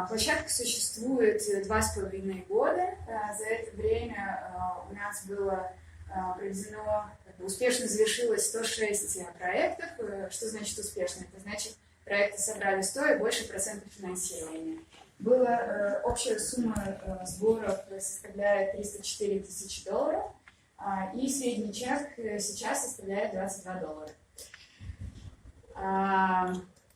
Площадка существует 2,5 года. За это время у нас было проведено, успешно завершилось 106 проектов. Что значит успешно? Это значит, проекты собрали 100 и больше процентов финансирования. Общая сумма сборов составляет $304 тысячи, и средний чек сейчас составляет $22.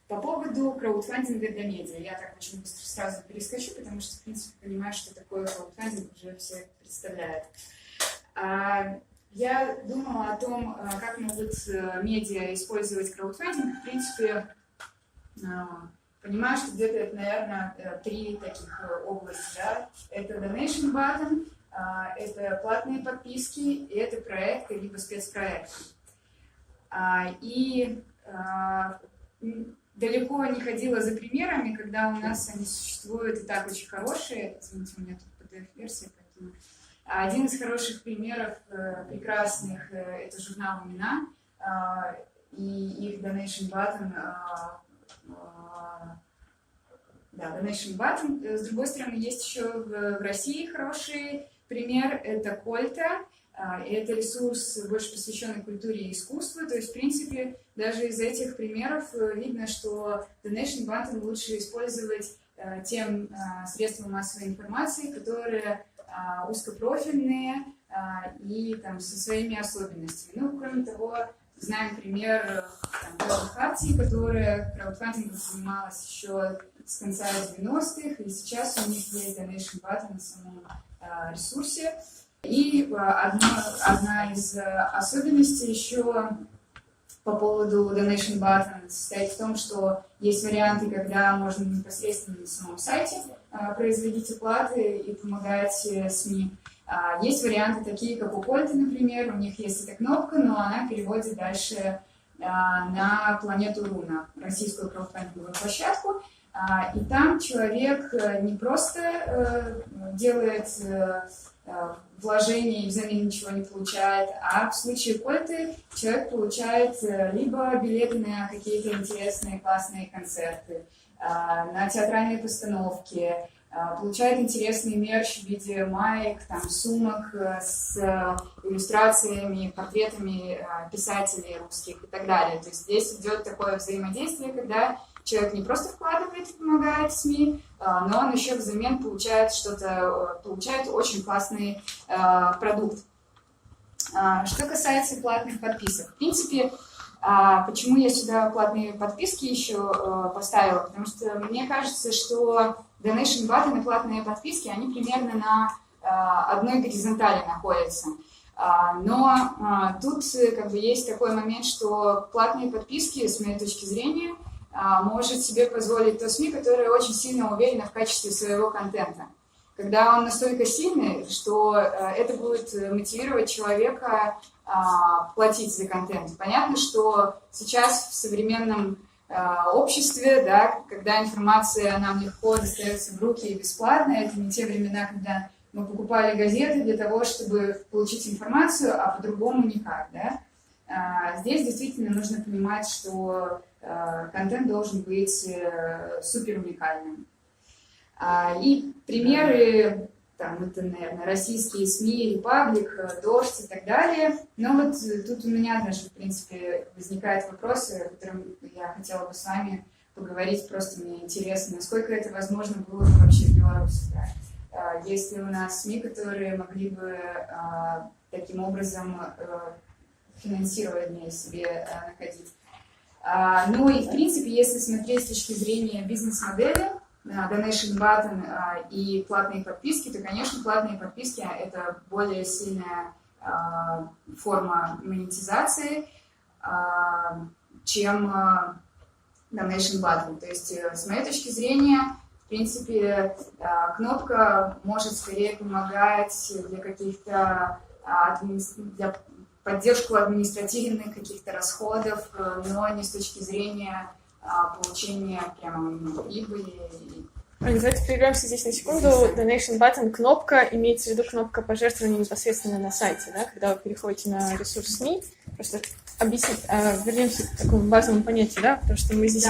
По поводу краудфандинга для медиа. Я так очень быстро сразу перескочу, потому что, в принципе, понимаю, что такое краудфандинг уже все представляют. Я думала о том, как могут медиа использовать краудфандинг. В принципе, понимаю, что где-то это, наверное, 3 таких области. Да? Это donation button, это платные подписки, и это проекты, либо спецпроекты. Далеко не ходила за примерами, когда у нас они существуют и так очень хорошие. Извините, у меня тут PDF-версия, поэтому... Один из хороших примеров прекрасных – это журнал «Имена» и их Donation Button. Donation Button. С другой стороны, есть еще в России хороший пример – это Кольта. Это ресурс, больше посвященный культуре и искусству. То есть, в принципе, даже из этих примеров видно, что Donation Button лучше использовать тем средством массовой информации, которые узкопрофильные и там, со своими особенностями. Ну, кроме того, знаем пример Белой Хартии, которая краудфандингом занималась еще с конца 90-х, и сейчас у них есть Donation Button на самом ресурсе. И одна из особенностей еще по поводу Donation Button состоит в том, что есть варианты, когда можно непосредственно на самом сайте производить оплаты и помогать СМИ. Есть варианты такие, как у Кольта, например, у них есть эта кнопка, но она переводит дальше на Планету.ру, на российскую краудфандинговую площадку. И там человек не просто делает вложение и взамен ничего не получает, а в случае Кольты человек получает либо билеты на какие-то интересные, классные концерты, на театральные постановки, получает интересный мерч в виде маек, там, сумок с иллюстрациями, портретами писателей русских и так далее. То есть здесь идет такое взаимодействие, когда человек не просто вкладывает и помогает СМИ, но он еще взамен получает очень классный продукт. Что касается платных подписок. В принципе, почему я сюда платные подписки еще поставила? Потому что мне кажется, что Donation Button и платные подписки, они примерно на одной горизонтали находятся. Но тут как бы есть такой момент, что платные подписки, с моей точки зрения, может себе позволить то СМИ, которое очень сильно уверено в качестве своего контента. Когда он настолько сильный, что это будет мотивировать человека платить за контент. Понятно, что сейчас в современном обществе, да, когда информация нам легко достается в руки и бесплатно, это не те времена, когда мы покупали газеты для того, чтобы получить информацию, а по-другому никак. Да? Здесь действительно нужно понимать, что контент должен быть супер уникальным. И примеры, там, это, наверное, российские СМИ, Репаблик, Дождь и так далее. Но вот тут у меня даже, в принципе, возникают вопросы, о которых я хотела бы с вами поговорить. Просто мне интересно, насколько это возможно было бы вообще в Беларуси. Да? Есть ли у нас СМИ, которые могли бы таким образом финансирование себе находить. Ну и, в принципе, если смотреть с точки зрения бизнес-модели, Donation Button и платные подписки, то, конечно, платные подписки – это более сильная форма монетизации, чем Donation Button. То есть, с моей точки зрения, в принципе, кнопка может скорее помогать для каких-то для поддержку административных каких-то расходов, но не с точки зрения получения прямо прибыли и Давайте прервемся здесь на секунду. Donation button, кнопка, имеется в виду кнопка пожертвования непосредственно на сайте, да, когда вы переходите на ресурс СМИ. Просто объяснить, вернемся к такому базовому понятию, да, потому что мы здесь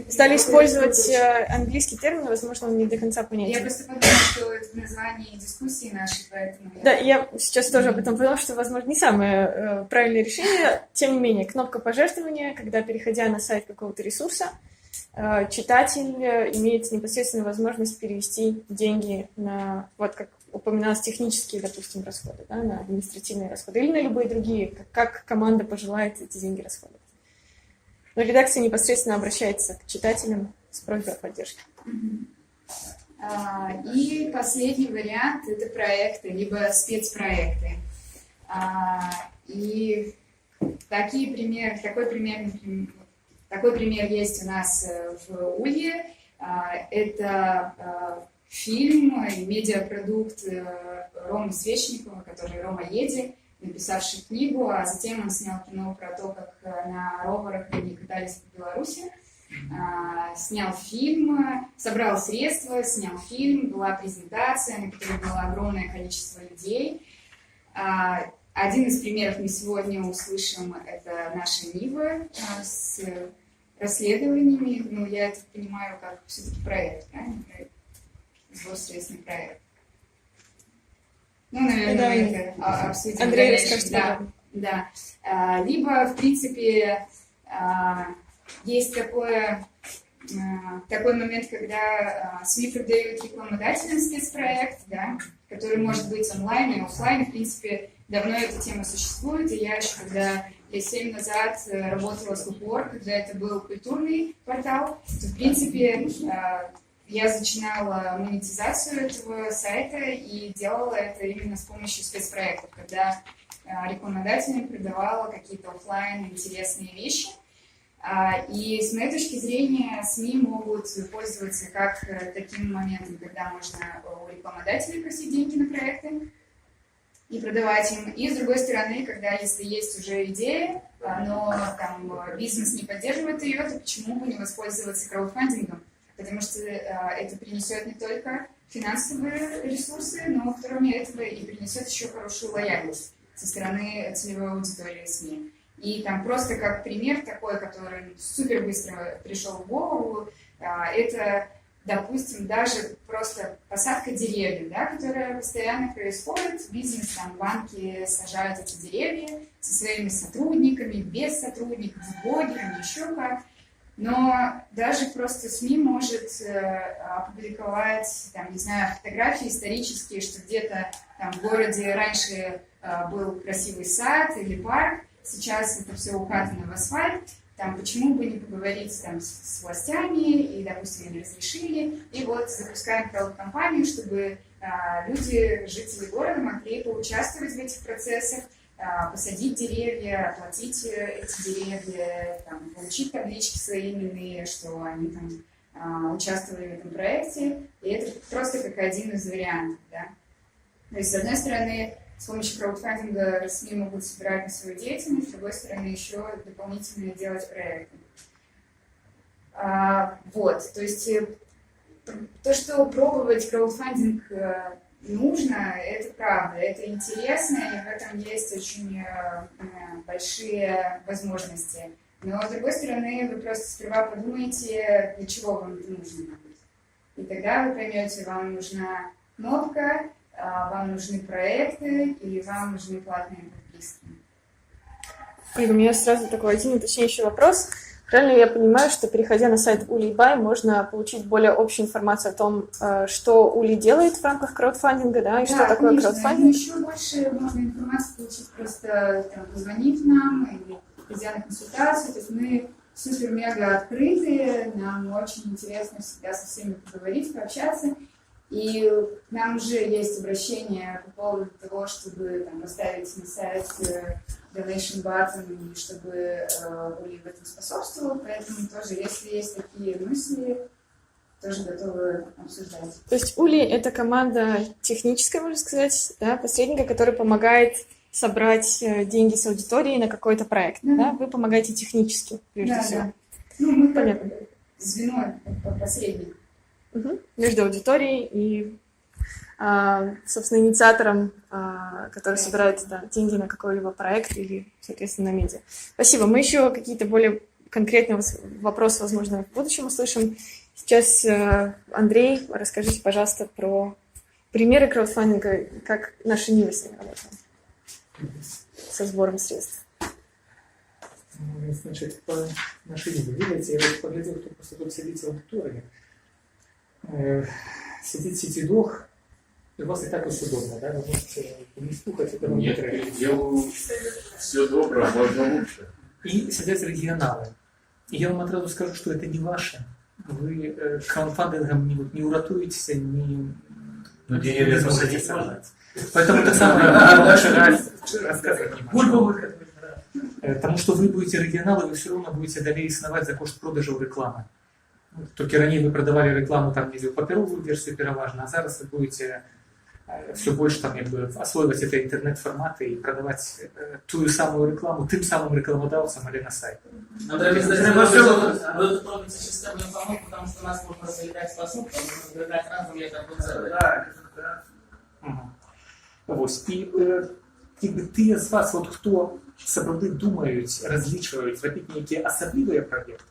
стали использовать английский термин, возможно, он не до конца понятен. Я просто подумала, что это название дискуссии нашей, поэтому... Да, я сейчас тоже об этом подумала, что, возможно, не самое правильное решение. Тем не менее, кнопка пожертвования, когда, переходя на сайт какого-то ресурса, читатель имеет непосредственную возможность перевести деньги на, вот как упоминалось, технические, допустим, расходы, да, на административные расходы или на любые другие, как команда пожелает эти деньги расходовать. Но редакция непосредственно обращается к читателям с просьбой о поддержке. И последний вариант – это проекты, либо спецпроекты. И такой пример есть у нас в УЛИ. Это фильм и медиапродукт Ромы Свечникова, который Рома Еди, написавший книгу, а затем он снял кино про то, как на роверах они катались по Беларуси. Снял фильм, собрал средства, снял фильм, была презентация, на которой было огромное количество людей. Один из примеров мы сегодня услышим, это наша Нива с расследованиями. Ну, я это понимаю как все-таки проект, правильно? Сборственный проект. Ну, наверное, мы это обсудим. Андрей расскажет. Да. Либо, в принципе, есть такой момент, когда СМИ продают рекламодателям спецпроект, да, который может быть онлайн и офлайн. В принципе, давно эта тема существует, и я еще, когда лет 7 назад работала с Луквор, когда это был культурный портал, то, в принципе, я начинала монетизацию этого сайта и делала это именно с помощью спецпроектов, когда рекламодателям продавала какие-то офлайн интересные вещи. И с моей точки зрения СМИ могут пользоваться как таким моментом, когда можно у рекламодателей просить деньги на проекты и продавать им. И с другой стороны, когда если есть уже идея, но там бизнес не поддерживает ее, то почему бы не воспользоваться краудфандингом? Потому что это принесет не только финансовые ресурсы, но кроме этого и принесет еще хорошую лояльность со стороны целевой аудитории СМИ. И там просто как пример такой, который супер быстро пришел в голову, это, допустим, даже просто посадка деревьев, да, которая постоянно происходит. Бизнес, там, банки сажают эти деревья со своими сотрудниками, без сотрудников, с блогерами, еще как. Но даже просто СМИ может опубликовать, там, не знаю, фотографии исторические, что где-то там в городе раньше был красивый сад или парк, сейчас это все укатано в асфальт, там, почему бы не поговорить там, с властями, и, допустим, они разрешили, и вот запускаем крауд-компанию, чтобы люди, жители города, могли поучаствовать в этих процессах, посадить деревья, оплатить эти деревья, там, получить таблички свои именные, что они там участвовали в этом проекте, и это просто как один из вариантов, да. То есть, с одной стороны, с помощью краудфандинга СМИ могут собирать на свою деятельность, с другой стороны, еще дополнительно делать проекты. Вот, то есть, то, что пробовать краудфандинг нужно, это правда, это интересно, и в этом есть очень большие возможности. Но, с другой стороны, вы просто сперва подумайте, для чего вам это нужно. И тогда вы поймете, вам нужна кнопка, вам нужны проекты, или вам нужны платные подписки. Ольга, у меня сразу такой один уточняющий вопрос. Правильно я понимаю, что, переходя на сайт Ули.бай, можно получить более общую информацию о том, что Ули делает в рамках краудфандинга, да, и что такое конечно. краудфандинг? Еще больше можно информацию получить, просто там, позвонив нам или придя на консультацию. То есть мы супер-мега открытые, нам очень интересно всегда со всеми поговорить, пообщаться. И к нам уже есть обращение по поводу того, чтобы там, поставить на сайт donation button, чтобы Ули в этом способствовал. Поэтому тоже, если есть такие мысли, тоже готовы обсуждать. То есть Ули — это команда техническая, можно сказать, да, посредника, который помогает собрать деньги с аудитории на какой-то проект. Да? Вы помогаете технически, прежде всего. Да. Ну, мы понятно. Звено, посредник. Между аудиторией и, собственно, инициатором, который собирает деньги на какой-либо проект или, соответственно, на медиа. Спасибо. Мы еще какие-то более конкретные вопросы, возможно, в будущем услышим. Сейчас, Андрей, расскажите, пожалуйста, про примеры краудфандинга, как наша Нива с ним работала, со сбором средств. Значит, по нашей Ниве, видите, я вот поглядел, кто просто тут сидит в аудитории. Сидит сидит-дог, и у вас и так все удобно, да? Вы можете не слухать, это вам не треба. Нет, делаю все добро, можно лучше. И сидят регионалы. И я вам отразу скажу, что это не ваше. Вы краудфандингом не уратуетесь, не сможете. Поэтому так самое лучше рассказывать не можете. Потому что вы будете регионалы, вы все равно будете далее існувати за кошт продажу реклами. Тільки раніше ви продавали рекламу там в паперовую версию переважно, а зараз вы будете все больше там освоивать это интернет-форматы и продавать ту самую рекламу тем самым рекламодавцам или на сайте. Андрей, вы пробуете системную помощь, потому что нас можно разглядать по сутки, можно разглядать разные Ось. І якби ті з вас, от, хто справді думають, розлічують, робити які особливі проєкти,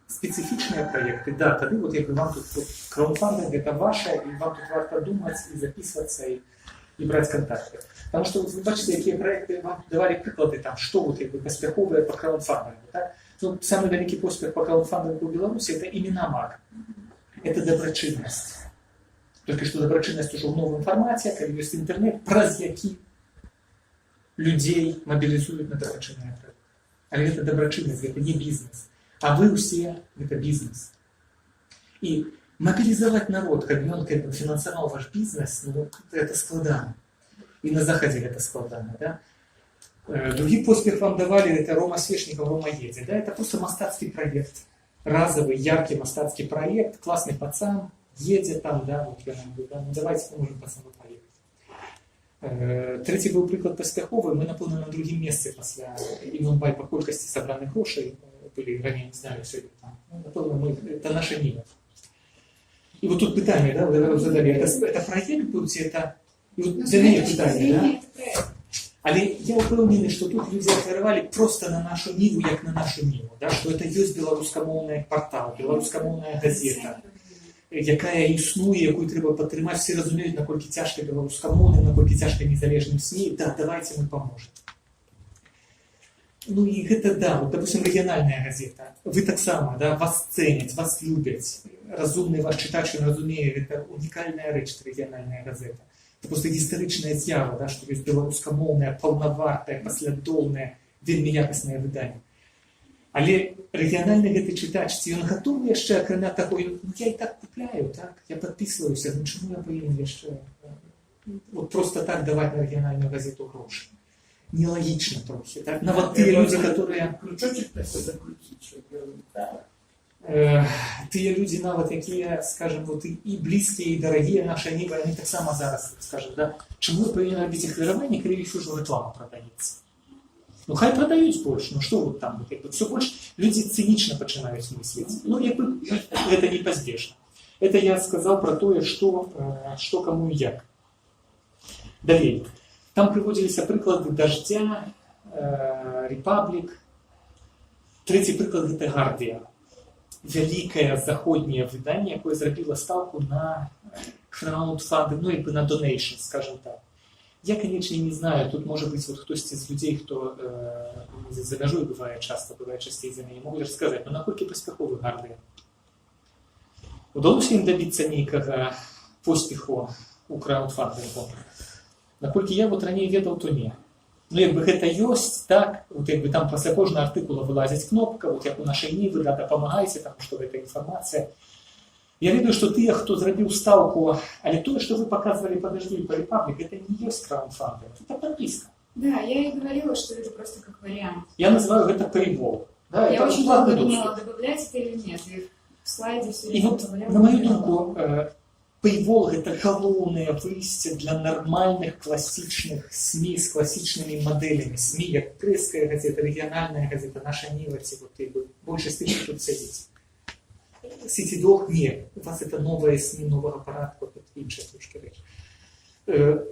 специфічні проєкти, да, тоді от якби вам тут краудфандинг це ваше, і вам тут варто думати, і записуватися, і брати контакти. Тому що ви бачите, які проєкти вам давали приклади, там, що от, якби, поспіхове по краудфандингу. Так? Ну, самый великий поспех по краудфандингу в Беларуси – это именно МАГ. Это доброчинность. Только что доброчинность уже в новом формате, когда есть интернет, празьяки людей мобилизуют на доброчинный проект. А это доброчинность, это не бизнес. А вы все – это бизнес. И мобилизовать народ, как он финансовал ваш бизнес, ну, это складно. И на Заходе это складно, да? Другий поспех вам давали, это Рома Свешников, Рома Еди. Да? Это просто мастатский проект. Разовый, яркий мастатский проект. Классный пацан, едет там, да, вот я нам говорю, да, ну давайте поможем пацану проект. Третий был приклад поспеховый. Мы, напевно, на другом месте после Іванбай по колькости собранных грошей были, ранее не знаю, сегодня там. Ну, напевно, это наша Нива. И вот тут питание, да, вы задали, это проект будет, это... И вот для меня питание, да? Але я впевнений, що тут люди відкривали просто на нашу Ніву, як на нашу Ніву. Да? Що це є білоруськомовний портал, білоруськомовна газета, яка існує, яку треба підтримати. Всі розуміють, наскільки тяжко білоруськомовним, наскільки тяжко незалежним СМІ. Да, давайте ми поможемо. Ну і це, да, вот, допустим, регіональна газета. Ви так само, да, вас цінять, вас люблять. Розумний ваш читач, він розуміє, це унікальна річ, регіональна газета. Это просто историчная з'ява, да, что есть белорусскомовное, полновартое, послідовне, вельми якісне видання. Але регіональний гэты читач, ці він готовий ще, окремя того, ну я і так купляю, так, я підписуюся, ну чому я повинен ще от просто так давати на регіональну газету гроші? Нелогично трохи, так? Но вот те люди, которые... Ключочек такой закрутить, Ті люди, навіть, які, скажімо, вот, і близькі, і дорогі наші Ніви, вони так само зараз, скажімо, да, чому ви повинні робити їх виробнення, коли їх вже реклама продається? Ну, хай продають більше, ну що вот там, вот, все більше, люди цинічно починають мислити. Ну, якби, це неизбежно. Это я сказав про те, що кому і як. Далі. Там приводилися приклади Дождя, Репаблік. Третій приклад – це Гардія. Великое заходнее видание, якое зробило ставку на краудфандинг, ну и на донейшн, скажем так. Я, конечно, не знаю, тут может быть вот кто-то из людей, кто за межой бывает часто, бывает частей за меня, могут рассказать, но насколько поспеховы Гардия. Удалось им добиться некого поспеху у краудфандингу? Насколько я вот ранее ведал, то не. Ну, якби гэта ёсць, так, вот якби там пасля кожнага артыкула вылазіць кнопка, вот як у нашай Нівы, да, дапамагайце, таму што гэта інфармацыя. Я ведаю, што тыя, хто зрабіў стаўку, але тое, што вы паказвалі па Даждю і па Репаблік, гэта не ёсць краудфандинг, это подписка. Да, я и говорила, что это просто как вариант. Я называю гэта paywall. Да, я это очень долго думала, добавлять это или нет, и в слайде все время вот, на мою думку, paywall – это галоўнае выйсце для нормальных классичных СМИ с классичными моделями. СМИ, как пресская газета, региональная газета, наша Нива, вот, большасць тых, што тут сядзіць. CT-Doc, ні, у вас це нове СМІ, нового апарату, тут інша трошки речі.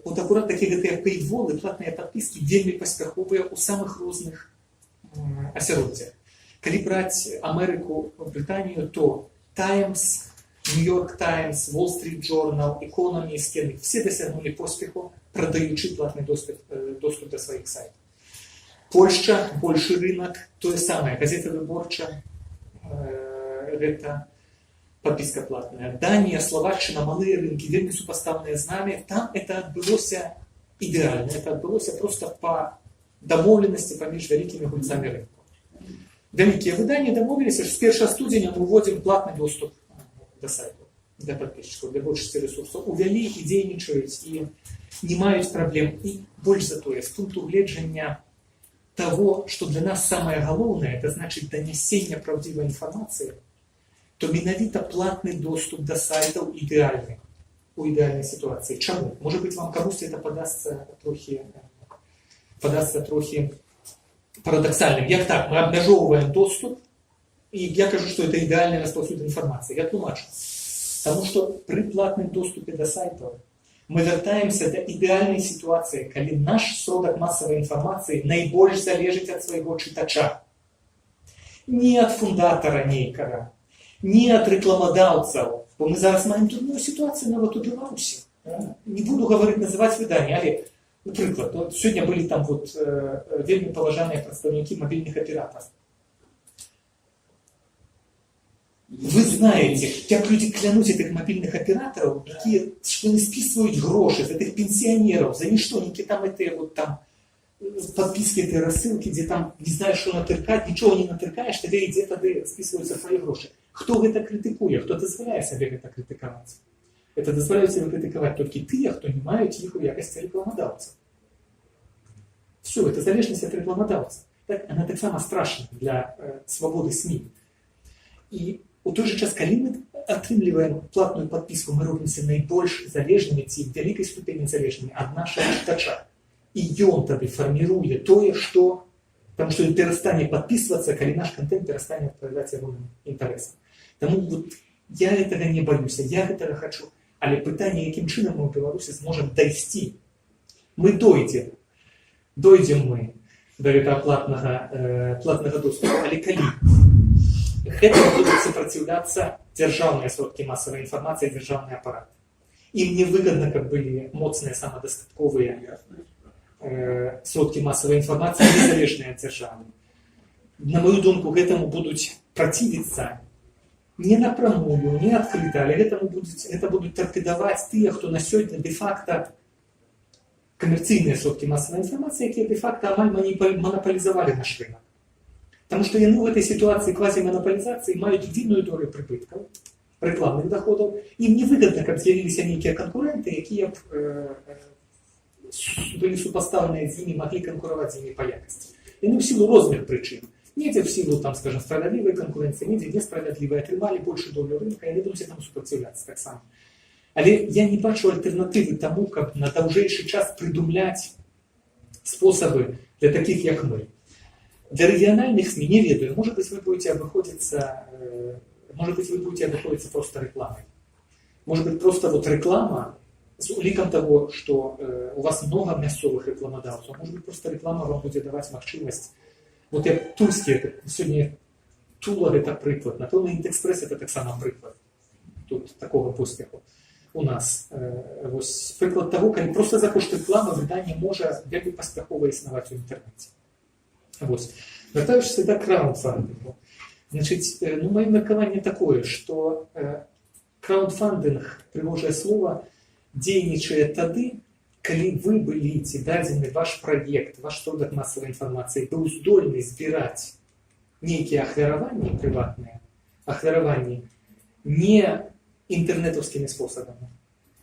От акурат такі гэты пейволы, платныя падпіскі вельмі паспяховыя ў самых розных асяроддзях. Калі браць Амерыку, Брытанію, то Times, New York Times, Wall Street Journal, Economist, все досягнули поспеху, продаючи платный доступ до своих сайтов. Польша, больше рынок, то же самое, газета Выборча, это подписка платная. Дания, Словакчина, малые рынки, вельмі супоставленные с нами, там это отбылось идеально, это отбылось просто по домовленности поміж великими гульцами рынка. Великие выдания домовились, что с 1 студеня мы вводим платный доступ до сайту, для подписчиков, для большинства ресурсов. Увели и дзейнічаюць, и не маюць проблем. И больше за то, с пункту гледжання того, что для нас самое главное, это значит донесение правдивой информации, то менавіта платный доступ до сайтов идеальный у идеальной ситуации. Чему? Может быть, вам кому-то это подастся трохи парадоксальным. Як так? Мы обмежовываем доступ, и я кажу, что это идеальная распространение информации. Я тлумачу. Потому что при платном доступе до сайтов мы вертаемся до идеальной ситуации, когда наш сродок массовой информации наибольш залежит от своего читача. Не от фундатора нейкара, не от рекламодавцев. Бо мы зараз маем трудную ситуацию нават у Беларуси. Не буду говорить, называть выдания, але, например, вот сегодня были там вот вельмі поважанные представники мобильных операторов. Вы знаете, как люди клянут этих мобильных операторов, что они списывают гроши с этих пенсионеров, за ништоники, там это вот там подписки этой рассылки, где там не знаешь, что натыркать, ничего не натыркаешь, тогда и где-то списываются твои гроши. Кто это критикует? Кто дозволяє себе это критиковать? Это дозволяют себе критиковать только те, кто не мают их в якости рекламодавцев. Все, это залежность от рекламодавца. Так, она так само страшна для свободы СМИ. И у той же час, коли мы отрымливаем платную подписку, мы робимся наибольш залежными, ці в великой ступени залежными от нашего читача. И он тогда формирует то, что... Потому что он перестанет подписываться, коли наш контент перестанет отправлять его интересам. Тому вот я этого не боюсь, я этого хочу. Але питання, яким чином ми в Білорусі зможемо дойти. Ми дойдем мы до этого платного доступа, але коли этому будут сопротивляться державные сродки массовой информации, державный аппарат. Им не выгодно, как были моцные, самодостатковые сродки массовой информации, незалежные от державы. На мою думку, к этому будут противиться не напрямую, не открыто, але это будут торпедовать те, кто на сегодня де-факто коммерційные сродки массовой информации, которые де-факто монополизовали наш рынок. Потому что они в этой ситуации квазимонополизации имеют длинную долю прибытков, рекламных доходов. Им невыгодно, как з'явились некие конкуренты, которые были сопоставлены с ними, могли конкурировать с ними по якости. И в силу разных причин. Недзе в силу, там, скажем, справедливой конкуренции, недзе несправедливой, отримали большую долю рынка, и не будут этому сопротивляться так само. Але я не бачу альтернативы тому, как на довжейший час придумлять способы для таких, как мы. Для региональных СМИ не ведаю. Может быть, вы будете обходиться просто рекламой. Может быть, просто вот реклама с уликом того, что у вас много мясцовых рекламодавцев. Может быть, просто реклама вам будет давать возможность. Вот я тульский, сегодня Тула это приклад. Напевно, Інтекспрес это так само приклад. Тут такого поспіху. У нас ось приклад того, коли просто за кошт реклами видання може вельми поспіхово існувати в інтернеті. Ось. Вертаючись до краундфандингу. Значить, моє міркування такое, що краундфандинг, пригожее слово, дзейнічае тады, калі вы быліце дадзены ваш проект, ваш сродак массовой информации, быў здольны збіраць нейкія ахвяраванні прыватныя, ахвяраванні не інтэрнетаўскімі спосабамі.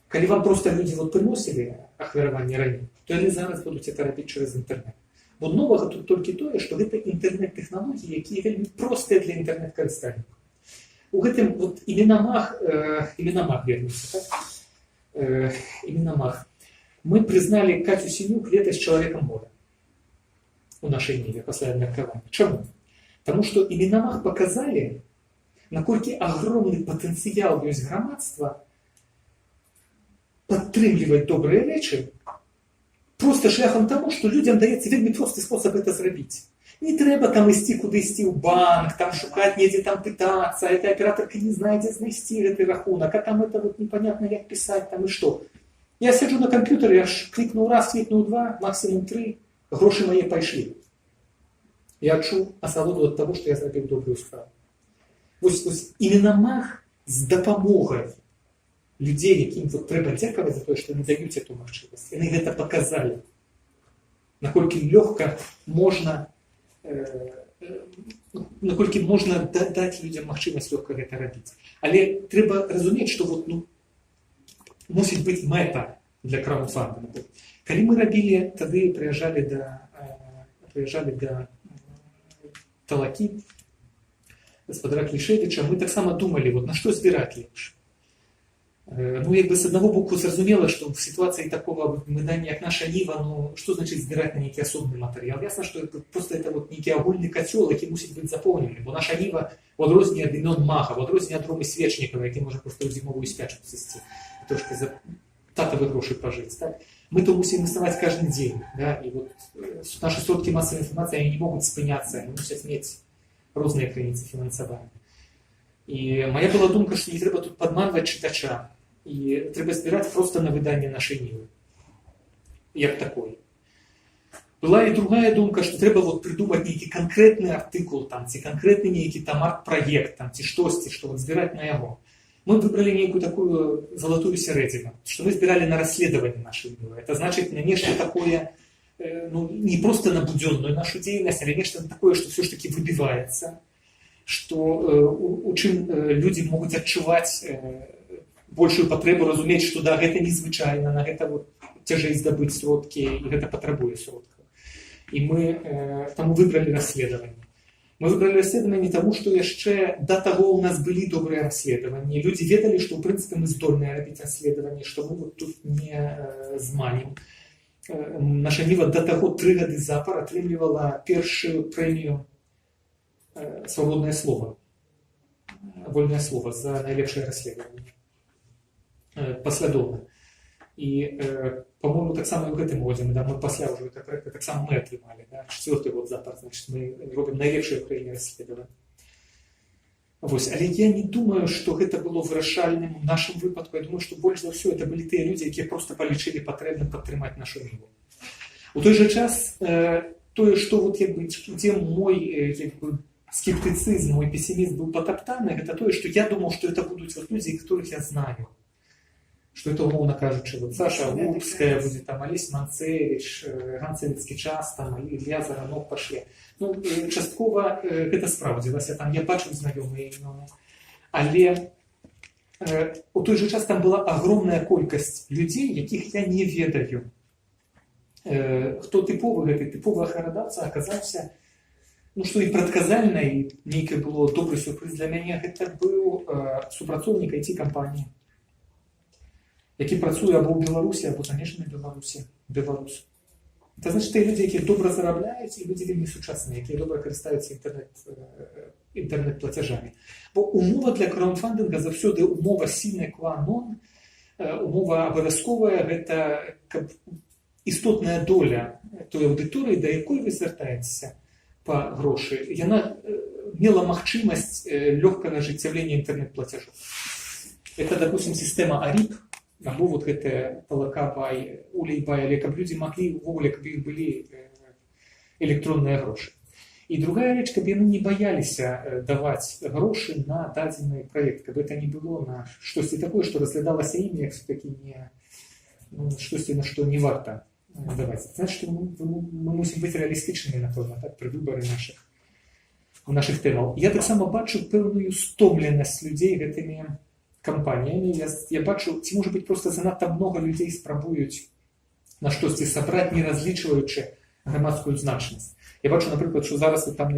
Калі вам просто люди вот прыносілі ахвяраванні раней, то яны зараз будуць это рабіць через інтэрнет. Бо новага тут толькі тое, што гэта інтэрнет-тэхналогіі, якія вельмі простыя для інтэрнет-карыстальнікаў. У гэтым вот іменамах вернемся, так? Именамах. Мы признали Катю Синюк летось человеком года у нашей Ниве, после обмеркования. Почему? Потому что именамах показали, наколькі агромны патэнцыял ёсць грамадства падтрымліваць добрыя рэчы просто шляхам таму, што людзям даецца вельмі просты спосаб гэта зрабіць. Не трэба там ісці кудысьці ў банк, там шукаць недзе там пытацца, эта аператарка не знае, дзе знайсці гэты рахунак, а там это вот непонятно як пісаць, там і што. Я сяджу на камп'ютары, я ж клікнуў раз, клікнуў два, максімум 3, грошы мае пайшлі. Я адчуў асалоду ад таго, што я зрабіў добрую справу. Вось іменно маг з дапамогай людзей, якім вот трэба дзякаваць за тое, што не даюць эту магчымасць. Яны гэта паказалі. Наколькі лёгка можна даць людзям магчымасць лёгка гэта рабіць. Але трэба разумець, што вот, мусіць быць мэта для краундфандингу. Калі мы рабілі, тады прыязджалі да Талакі, гаспадара Клішевіча, мы таксама думалі, вот на што збіраць лепш. Якби з аднаго боку зразумела, што в сітуацыі такого выдання, як наша Ніва, што значыць збіраць на нейкі асобны матэрыял? Ясна, што просто это вот нейкі агульны кацёл, які мусіць быць запоўнены, бо наша Ніва у адрозненне ад імён мага, у адрозненне ад Ромы Свечнікава, які можа проста ў зімовую спячку сысці, трошки за татавы грошы пажыць, так? Мы то мусім існаваць кожны дзень, да? І вот нашы сродкі масавай інфармацыі, они не могуць спыняцца, они мусяць мець розныя крыніцы фінансавання. І моя была думка, што не трэба тут падманваць чытача, і трэба збіраць проста на выданне нашай Нівы, як такой. Была і другая думка, што трэба вот придумаць нейкі канкрэтны артыкул, там, ці канкрэтны нейкі там арт-праект, там, ці штосьці, што вот збіраць на яго. Мы выбрали нейкую такую золотую сярэдзіну, што мы збіралі на расследаванне нашай Нівы. Это значыць на нешта такое, не просто на будзённую нашу дзейнасць, але нешта такое, што все ж таки выбіваецца, што у чым людзі могуць адчуваць большую патрэбу, разумець, што да, гэта незвычайна, на гэта вот цяжэй здабыць сродкі, і гэта патрабуе сродкаў. І мы таму выбралі расследаванне. Мы выбралі расследаванне таму, што яшчэ да таго ў нас былі добрыя расследаванні. Людзі ведалі, што ў прынцыпе мы здольныя рабіць расследаванне, што мы вот тут не зманім. Наша Ніва да таго 3 гады запар атрымлівала першую прэмію «Свободное слово», «Вольное слово» за найлепшае расследаванне. Паслядоўна. І, по-моему, таксама і ў гэтым годзе, мы пасля ўжо гэта проекта, таксама мы атрымалі, да? 4-й год запар, значит, мы робім найлепшае ў краіне расследаванне. Вось, але я не думаю, што гэта было вырашальным у нашым выпадку. Я думаю, што больш за ўсё это былі тыя людзі, якія проста палічылі патрэбным падтрымаць нашу Ніву. У той жа час, тое, што вот, дзе мой скептыцызм, мой пессимизм быў патаптаны, гэта тое, што я думаў, што это будуць вот людзі, которых я знаю. Что это, умовно кажучи, вот Саша Лупская, будет там Олесь Манцевич, Ганцевицкий час, там, Илья Заранок пошли. Часткова это справдзілася, там я бачыў знаёмыя імёны. Але у той же час там была огромная колькасць людзей, якіх я не ведаю. Хто тыповы, гэты тыповы ахарадаўца аказаўся, што і прадказальна, і нейкі было добры сюрпрыз для мяне, гэта быў супрацоўнік IT-кампаніі, які працуе або ў Беларусі, або замежнай Беларусі, беларус. Это значит, тыя людзі, якія добра зарабляюць, і людзі вельмі сучасныя, якія добра карыстаюцца інтэрнэт-плацяжамі. Бо умова для краундфандинга заўсёды умова sine qua non, умова абавязковая, гэта каб істотная доля той аўдыторыі, да якой вы звяртаецеся па грошы, яна мела магчымасць лёгкага ажыццяўлення інтэрнэт-плацяжоў. Это, допустим, сістэма ARIP, або вот гэта Талака-бай, Улей-бай, але каб людзі маглі увогуле, каб іх былі электронныя грошы. І другая рэч, каб яны не баяліся даваць грошы на дадзены праект, каб гэта не было на штосьці такое, што разглядалася імі, як все-таки не штосьці, на што не варта даваць. Значит, мы мусім быць рэалістычнымі, напэўна, так, пры выбары нашых тэмаў. Я таксама бачу пэўную стомленасць людзей гэтымі кампаніямі. Я бачу, ці можа быць проста занадта многа людзей спрабуюць на штосьці сабраць, не разлічваючы грамадскую значнасць. Я бачу, напрыклад, што зараз там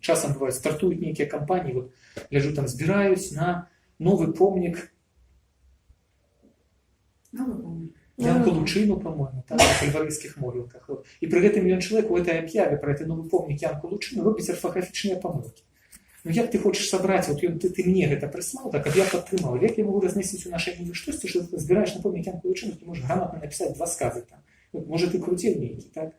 часам бываюць, стартуюць нейкія кампаніі, вот, ляжу там, збіраюць на новы помнік Янку Лучыну, по-моему, там, на кальварыйскіх могілках. І пры гэтым мільён чалавек у этой аб'яве пра гэты новы помнік Янку Лучыну робіць арфаграфічныя памылкі. Ну як ти хочеш собрати, от ти мені гэта прислав, так, а я підтримав, як я можу розмістити у нашій мові щось, що ти збираєш на пам'ять Янку Лучину, ти можеш грамотно написати 2 скази там. Ну, може ти крутив ніякі, так?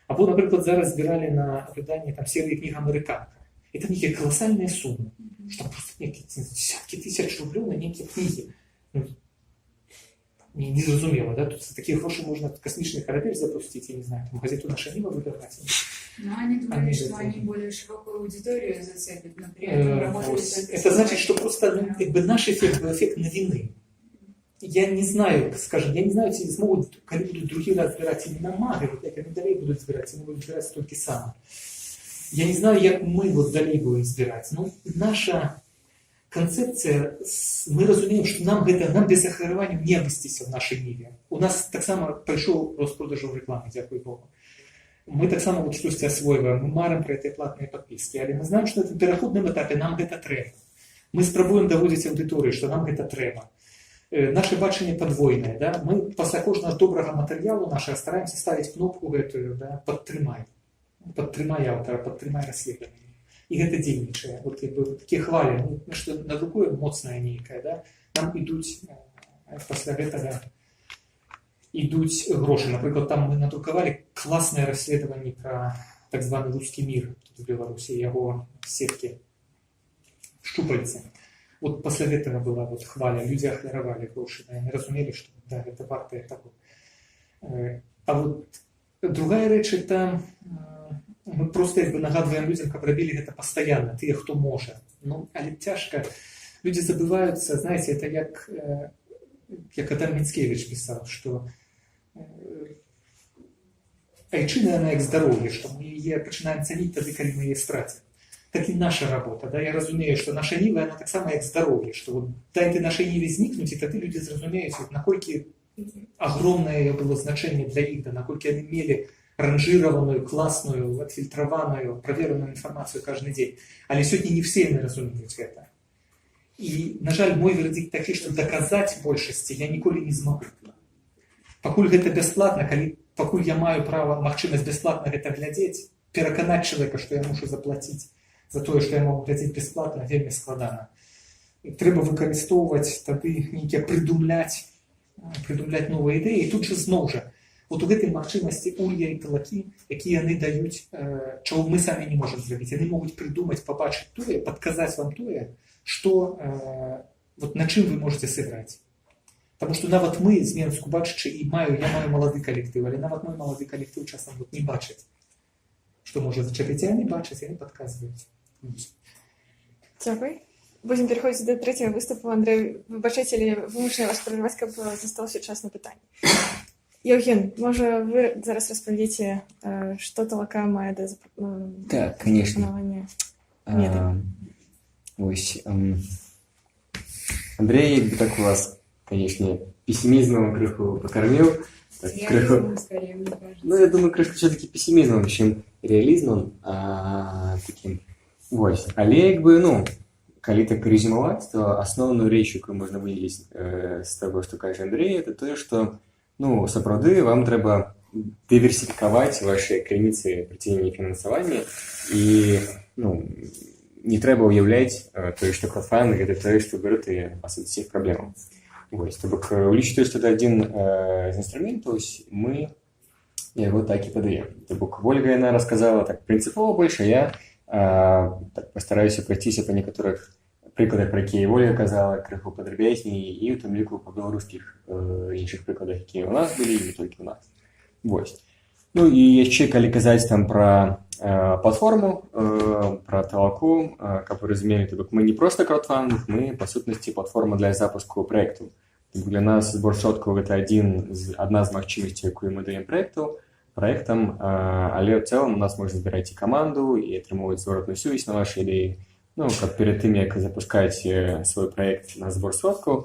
Або, наприклад, зараз збирали на видання там серії книг «Американка». І там є колосальні суми, що там просто десятки тисяч рублів на ніякі книги. Ну, не зрозуміло, да? Тут за такі гроші можна космічний корабель запустити, я не знаю, там газету «Наша Нива» видавати. Но они думали, что они более широкую аудиторию зацепят, но при этом работали только... Это значит, что просто ну, как бы наш эффект был эффект новины. Я не знаю, скажем, я не знаю, если смогут, когда будут другие разбирать именно маги, вот как они далее будут разбирать, они будут разбирать только сами. Я не знаю, как мы вот далее будем разбирать. Но наша концепция, мы разумеем, что нам без захворювання не обойтися в нашій мірі. У нас так само прийшов розпродажу реклами, дякую Богу. Мы так само вот щось освоюємо, ми маримо про ці платні підписки, але ми знаємо, що на цьому переходному етапі нам це треба. Ми спробуємо доводити аудиторію, що нам це треба. Наше бачення подвойне. Да? Ми після кожного доброго матеріалу нашого стараємося ставити кнопку гэтую, да? «Підтримай». «Підтримай автора», «Підтримай розслідування». І це дійничає. От якби такі хвалі, ну, що над рукою моцне ніяке, да? Нам ідуть після цього ідуть гроші. Наприклад, там ми надрукували класне розслідування про так званий «Руський мір» тут в Білорусі, його сітки, щупальці. Вот после этого была вот хваля, люди охлеровали гроши, они разумели, что да, это варто того. А вот другая речь, это мы просто якби нагадываем людям, как робили это постоянно, тыя, хто може. Ну, але тяжко. Люди забываются, знаете, это як Адам Мицкевич писал, что айчина, она як здоровье, что мы ее починаем ценить тогда, когда мы ее стратим. Так і наша робота. Да? Я розумію, що наша ніва, вона так само, як здоров'я, що от дайте нашій ніві зникнути, і тоді люди зрозуміють, наскільки огромне було значення для їх, да, наскільки вони мали ранжированную, классную, отфильтрованную, проверенную информацию каждый день. Але сьогодні не всі не розуміють это. І, на жаль, мой вердикт такий, що доказати большості я ніколи не змогу. Покуль гэта бесплатно, покуль я маю право, магчымасць бесплатно гэта глядзець, пераканаць чалавека, што я мушу заплаціць за тое, што я могу глядзець бесплатно, вельмі складана. Трэба выкарыстоўваць тады нейкія прыдумляць новыя ідэі. І тут жа зноў жа, вот у гэтай магчымасці улья і талакі, якія яны даюць, чаго мы самі не можам зрабіць. Яны могуць прыдумаць, пабачыць тое, падказаць вам тое, што вот на чым вы можете сыграць. Потому что нават мы з Менску бачачы, і я маю малады калектыў, але нават мой малады калектыў часам вот не бачыць, што можа зачапіць, а яны бачаць, яны падказваюць. Дякую. Будем переходить до третьего выступу. Андрей, вибачайте, але вимушена вас перервати, щоб залишився час на питання. Євген, може ви зараз розповідаєте, що Талака має до Так, конечно. Андрей так вас, конечно, пессимизмом крыху покормил. Так, Реализмом, скорее, мне кажется. Ну, я думаю, крышка все-таки пессимизмом, чем реализмом таким. Вот. Але, якби, ну, коли так резюмовать, то основную речь, яку можна виділити з того, що каже Андрій, це те, що, ну, сапраўды, вам треба диверсифікувати ваші криниці притягнення фінансування і, ну, не треба уявляти то, що краудфандинг – це те, що берете вас від всіх проблем. Вот. Тобто, учитывая, что это один из инструментов, мы его так и подаем. Тобто, Ольга, она рассказала так принципово больше, я так постараюсь пройтись по некоторых прикладах, про які Ольга казала, криху подробязней, і в тому ліку по білоруських інших прикладах, які у нас були, і не тільки у нас. Вот. Ну і ще, коли казати там про платформу, про Талаку, как вы разумели, мы не просто краудфандинг, мы, по сутности, платформа для запуску проекту. Для нас збор сродків – это одна з магчимостей, яку ми даємо проектам, але в цілому у нас можна збирати і команду, і отримувати зворотну сувязь на ваші ідеї. Ну, как перед тим, як запускати свій проект на збор сродків,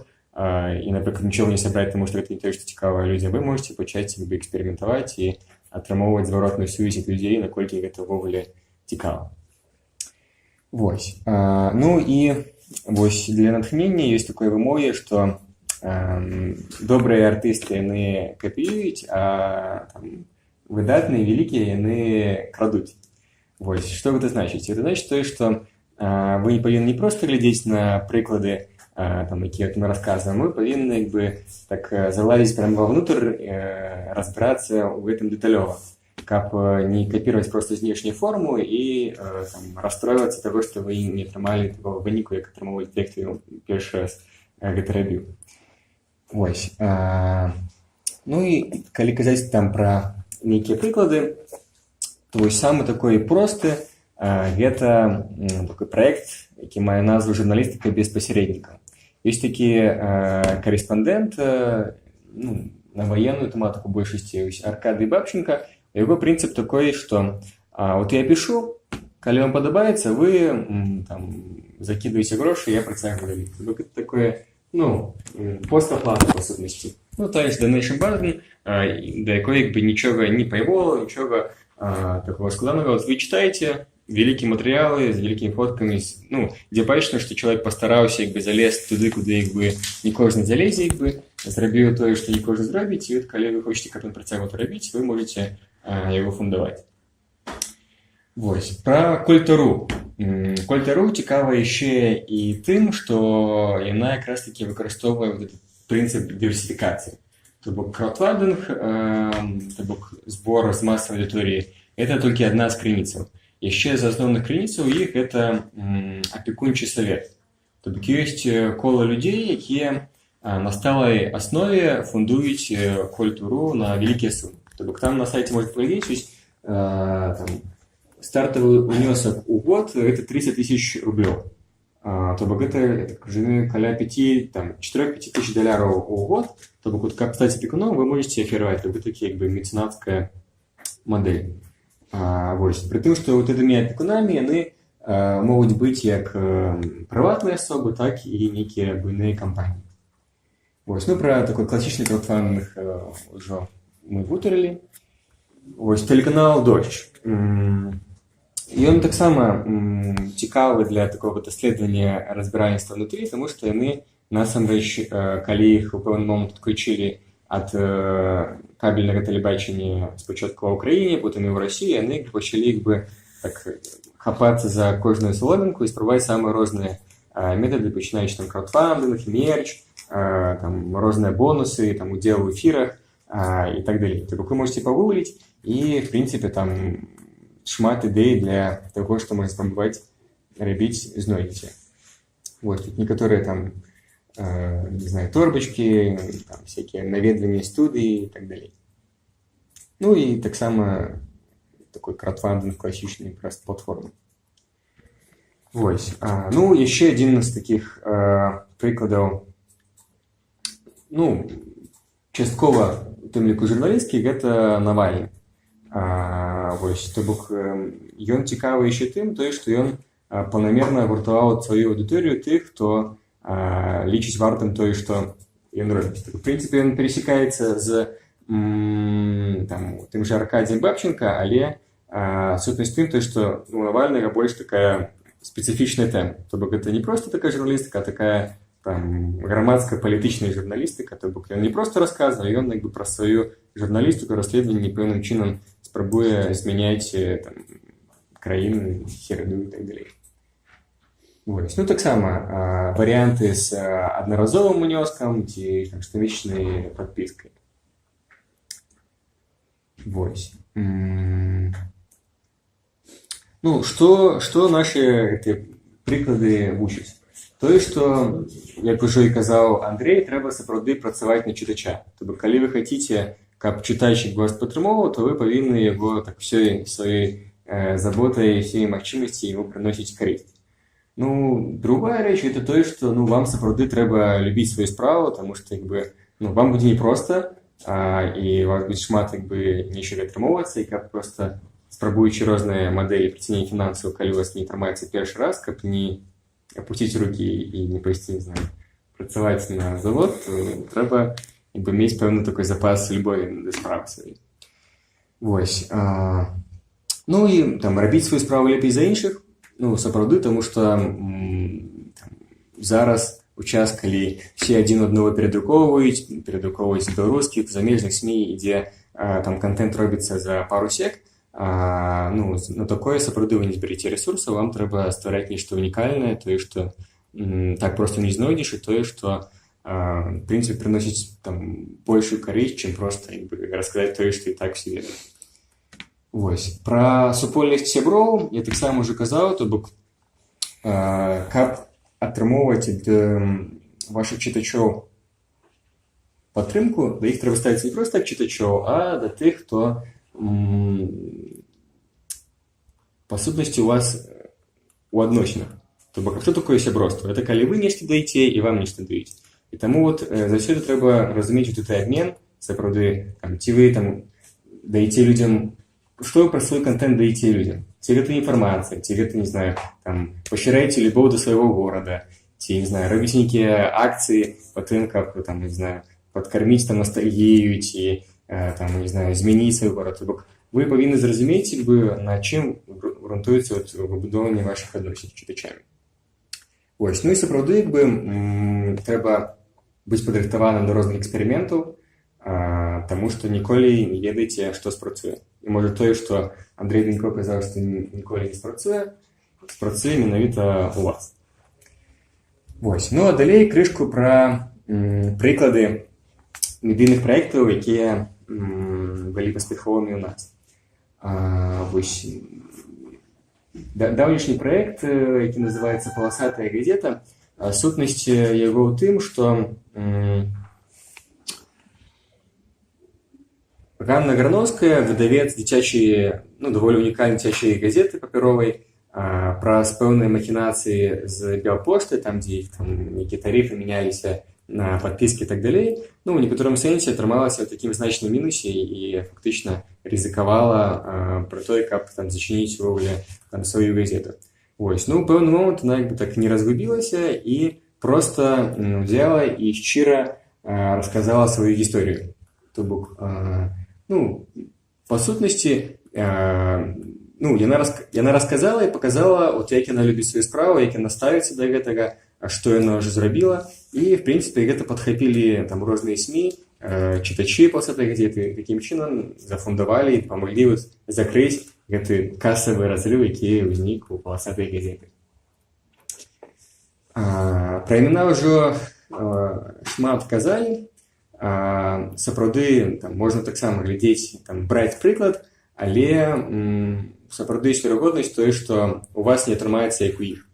і, наприклад, нічого не собрати, тому що це не те, що цікаво людям, ви можете почати експериментувати і отримувати зворотну сувязь від людей, наколькі це вовле цікаво. Вот. Ну і ось для натхнення є таке вимоги, що добрі артисти не копіюють, а там, видатні, великі, вони крадуть. Вот. Що це значить? Це значить, що вы не павінны не проста глядзець на прыклады, там, якія мы расказваем, мы павінны як бы так залазіць прямо вовнутрь, разбирацца ў гэтым дэталёва, каб не капировать просто знешнюю форму и там, расстроиваться того, что вы не атрымалі такого выніку, як атрымоўваць те, хто першы раз гэта рабіў. Вось. Ну і калі казаць там пра нейкія прыклады, то вось самы такой просты гэта такой праект, які мае назву «Журналістыка без пасярэднікаў». Ёсць такі карэспандэнт, ну, на военную тэматыку большасці, Аркадий Бабченко. Его принцип такой, что вот я пишу, калі вам падабаецца, вы там закидываете гроши, я працягваю. Это такое, ну, постоплата, по сутнасці. Ну, то есть donation button, да якой як бы нічога не пайволу, нічога такого складанага. Вот вы читаете великие материалы с великими фотками, ну, где бачно, что человек постарался, як бы, залез туды, куды, як бы, не кожны залезе, як бы, зрабіў тое, што не кожны зробіць, і от калі вы хочаце, каб ён працягваў рабіць, вы можете его фундаваць. Вось. Пра Кольт.ру. Кольт.ру цікава яшчэ і тым, што яна якраз такі выкарыстоўвае вот этот прынцып дыверсіфікацыі. То бок краудфандинг, то бок збор з масавай аўдыторыі, это толькі адна з крыніцаў. Яшчэ з асноўных крыніцаў іх это апекунчы савет. То бок ёсць кола людзей, якія на сталай аснове фундуюць Кольт.ру на вялікія сумы. То бок там на сайце можна паглядзець, там стартавы ўнёсак у год это 30 000 рублёў. То бок это каля 4-5 тысяч доляраў у год. То бок каб стаць апекуном, вы можете аферваць, то бок такі як бы мецэнацкая мадэль. Вось. Пры тым, што вот гэтымі апекунамі яны могуць быць як прыватныя асобы, так і нейкія буйныя кампаніі. Вось. Ну, пра такой класічны краудфандинг ўжо мы гутарылі. Вось тэлеканал «Дождь». Ён таксама цікавы для такого даследавання разбіральніцтва внутрі, тому што яны насамрэч, калі іх у пэўны момант адключылі ад кабельнага тэлебачання спачатку ва ўкраіне, потым і ў Расіі, яны пачалі як бы так хапацца за кожную саломінку і спрабаваць самыя розныя метады, пачынаючы там краудфандинг, мерч, там розныя бонусы, там удзел у эфірах і так далей. То бок вы можете пагугліць і, в прынцыпе, там шмат ідэй для таго, што можна спрабаваць рабіць, знойдзеце. Вот, тут некаторыя там не знаю, торбачкі, там всякие наведванні студыі і так далей. Ну і таксама такой краудфандинг класічны праз платформу. Вось. Ну, яшчэ адзін з такіх прыкладаў, ну, часткова у тым ліку журналісткі, гэта Навальны. Вось, то бок ён цікавы яшчэ тым, тое, што ён планамерна гуртаваў сваю аўдыторыю тых, хто лічыць вартым тое, што ён робіць. В прынцыпе, ён пересекаецца з тым жа Аркадіем Бабченко, але сутнасць тым, што у Навальнага больш такая спецыфічная тэма. То бок гэта не проста такая журналістыка, а такая грамадска-палітычная журналістыка. То бок ён не проста расказвае, ён як бы праз сваю журналістыку, расследаванне пэўным чынам спрабуе змяняць краіну, сераду і так далей. Вось. Ну, таксама варыянты з аднаразовым унёскам ці штомесячнай падпіскай. Вось. Ну, што нашы прыклады вучаць? Тое, што, як ужо і казаў Андрэй, трэба сапраўды працаваць на чытача. То бок, калі вы хацеце, каб чытальшчык вас падтрымоўваў, то вы павінны яго так ўсёй сваёй заботай, усей магчымасці яму прыносіць карысць. Ну, другая рэч, это тое, што вам сапраўды трэба любіць сваю справу, таму што вам будзе непроста, і у вас будзе шмат нечага атрымоўвацца, і каб проста спрабуючы розныя мадэлі прыцянення фінансаў, калі у вас не атрымаецца першы раз, каб не апусціць рукі і не пайсці, не знаю, працаваць на завод, то трэба мець пэўны такой запас любові да справы сваёй. Вось. Ну і рабіць сваю справу лепей за іншых, ну, сапраўды, таму што зараз у час, калі все адзін аднаго перадрукоўваюць беларускіх, замежных СМІ, ідзе там контент робіцца за пару сек, ну, на такое сапраўды вы не збераце рэсурсаў, вам трэба ствараць нешта унікальнае, тое, што так проста не знойдзеш, і тое, што в прынцыпе прыносіць там большую карысць, чым проста расказаць тое, што і так все ведаюць. Вось. Пра супольнасць сяброў я таксама ўжо казаў, то бок каб атрымоўваць ад вашых чытачоў падтрымку, да іх трэба ставіць не проста як чытачоў, а да тых, хто па сутнасці у вас у адносінах. То бок, што такое сяброўства? Гэта калі вы нешта даеце і вам нешта даюць. І таму вот заўсёды трэба разумець гэты абмен, сапраўды, ці вы там даеце людзям, што вы пра свой контент даеце людзям? Ці гэта інфармацыя, ці гэта, не знаю, там, пашыраеце любоў да свайго горада, ці, не знаю, робіце нейкія акцыі па тым, каб, там, не знаю, падкарміць там ностальгію, ці, там, не знаю, змяніць свой горад. То бок, вы павінны зразумець, на чым грунтуецца выбудоўванне вашых адносін з чытачамі. Вось, ну і сапраўды, трэба быць падрыхтаваным да розных эксперыментаў, таму што ніколі не ведаеце, што спрацуе. І можа тое, што Андрэй Данько казаў, што ніколі не спрацуе менавіта у вас. Вось, ну а далей крышку пра прыклады медыйных праектаў, якія былі паспяховымі ў нас. Вось, даўнейшні праект, які называецца «Паласатая газета», сутнасць яго ў тым, што Ганна Грановская, выдавец дзіцячай, ну, даволі унікальнай дзіцячай газеты папяровай, праз пэўныя махінацыі з Белпошты, там, дзе іх там нейкія тарыфы мяняліся на падпіскі і так далей, ну, у некаторым сэнсе атрымалася ў такім значным мінусе і фактычна рызыкавала пра тое, каб там зачыніць увогуле там сваю газету. Вось, ну, у пэўны момант она так не разгубілася і проста взяла і шчыра расказала сваю гісторыю. То бок, ну, па сутнасці, ну, яна расказала і паказала, от як яна любіць сваю справу, як яна ставіцца да гэтага, што яна ўжо зрабіла, і, в прынцыпе, гэта падхапілі там розныя СМІ, чытачы «Паласатай газеты», такім чынам зафундавалі і памаглі закрыць гэты касавы разрыв, які ўзнік у «Паласатай газеты». Пра імена ўжо шмат казалі. Сапраўды можна таксама глядзець, браць прыклад, але сапраўды ёсць верагоднасць тое, што у вас не атрымаецца як у іх.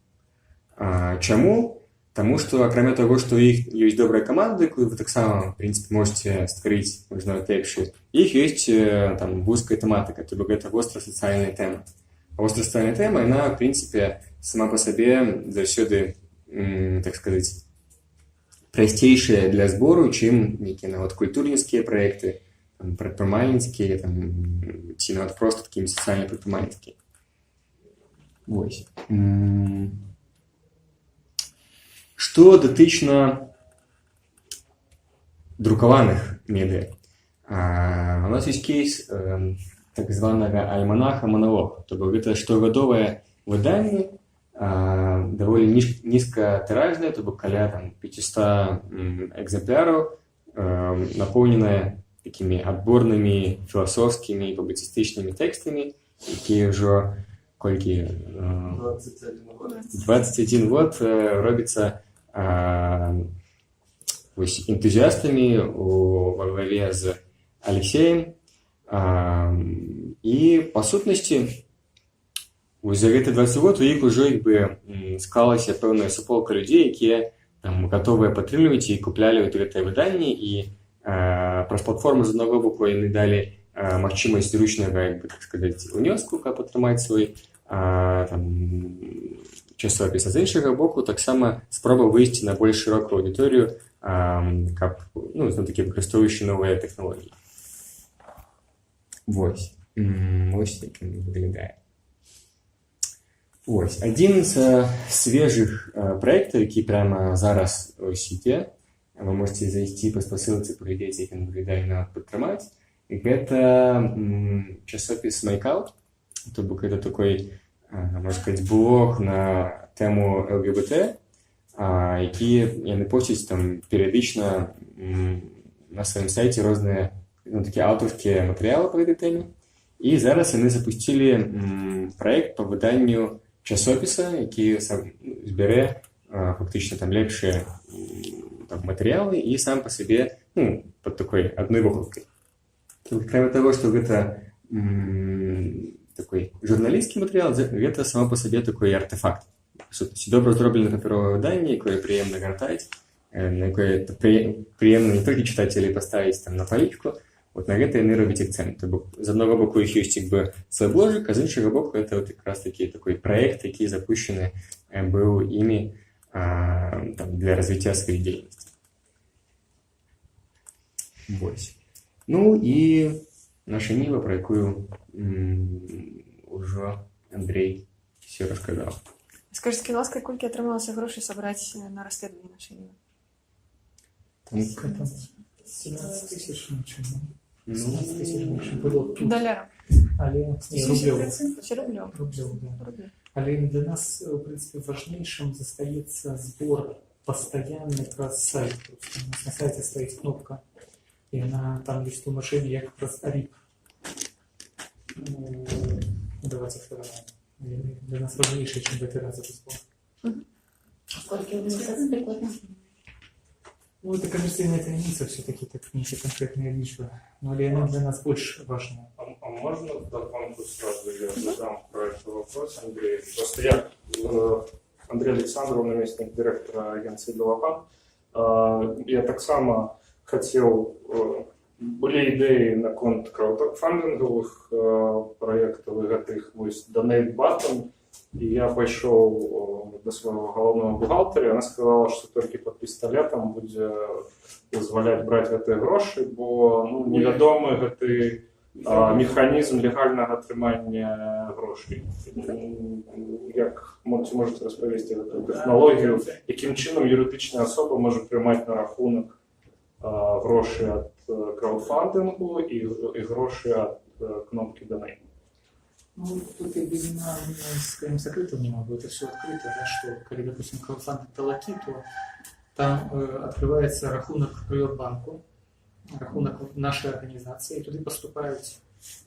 Чаму? Таму што, акрамя таго, што у іх ёсць добрая каманда, якую вы таксама, в прынцыпе, можаце стварыць, можна лепшую, іх ёсць вузкая тэматыка, то бок гэта востра-сацыяльная тэма. Востра-сацыяльная тэма, яна, в прынцыпе, сама па сабе заўсёды, так сказаць, прасцейшая для збору, чым нейкія нават культурніцкія праекты, прадпрымальніцкія, ці нават проста такімі сацыяльныя прадпрымальніцкія. Вось. Што датычна друкаваных медыа. У нас ёсць кейс так званага альманаха «Маналог». То бок гэта штогадовае выданне, даволі нізкатыражнае, то бок каля 500 экземпляраў, напоўненае такімі адборнымі філасофскімі і публіцыстычнымі тэкстамі, якія ўжо колькі 21 год робіцца энтузіастамі во главе з Алексеем. І па сутнасці за гэты 20 год у іх ужо склалася пэўная суполка людзей, якія гатовыя падтрымліваць і куплялі гэтае выданне, і праз платформу з аднаго боку яны далі магчымасць зручнага, так сказаць, унёску, каб атрымаць свой часопіс, а з іншага боку таксама спроба выйсці на больш шырокую аўдыторыю, каб, ну, знатакі выкарыстоўваючы новыя тэхналогіі. Вось. Вось як ён выглядае. Вось. Адзін з свежых праектаў, які прямо зараз ідзе, вы можете зайсці па спасылцы, паглядзець, як ён выглядае, нават падтрымаць, гэта часопіс «Майкаут», то бок гэта такой, можна сказаць, блог на тэму ЛГБТ, які яны посцяць перыядычна на сваім сайце розныя такія аўтарскія матэрыялы па гэтай тэме. І зараз вони запустили проект по виданню часописа, який збере фактично там лепшие там, материалы и сам по себе, ну, под такой одной буковкой. Кроме того, что это такой журналистский материал, это само по себе такой артефакт. По сути, добре зроблене паперове видання, яке приємно гортати, на яке приємно не тільки читателі поставити там на поличку, от на гэта яны робяць акцент. З одного боку їх ёсць як бы свой бложик, а з іншого боку это вот якраз таки такой проект, який запущены быў імі там, для развития своей деятельности. Вось. Ну і наша Ніва, про яку уже Андрей все розказав. Скажіть, з кінолської кульки отрималося гроші собрати на розслідування нашої Ніви? Там 17 тисяч нічого. 17 тисяч нічого було тут. Долярів. Але ні, рублів. Чи рублів? Рублів, да. Рублів. Але для нас, в принципе, важнейшим застається збор постоянный про сайт. У нас на сайте стоит кнопка, и она там есть тлумачение, як про РИП. Ну, давайте второе. Для нас важнейшее, чем в этот раз это збор. Сколько месяцев прикольно. Ну, это коммерческая таємниця, все-таки так нече конкретные личбы. Но они для нас больше важны. А можно вдогонку сразу я задам про этот вопрос, Андрей? Просто я, Андрей Александров, наместник директора агенции «Белопан». Я так само хотел, были идеи на конт краудфандинговых проектов, и гэтых вось Donate Button, и я пошел до своего головного бухгалтера, она сказала, что только под пистолетом будет позволять брать гэтые гроши, бо ну, невядомы гэты механізм легального атрымання грошей. Як можете розповісти гэту технологію, яким чином юридична особа може приймати на рахунок гроші від краудфандингу і гроші від кнопки Donate? Ну, тут я бы скажем, закрытого не могу, это все открыто, да, что, когда, допустим, краудфандинг талаки, то там открывается рахунок Приватбанку, рахунок нашей организации, и туда поступают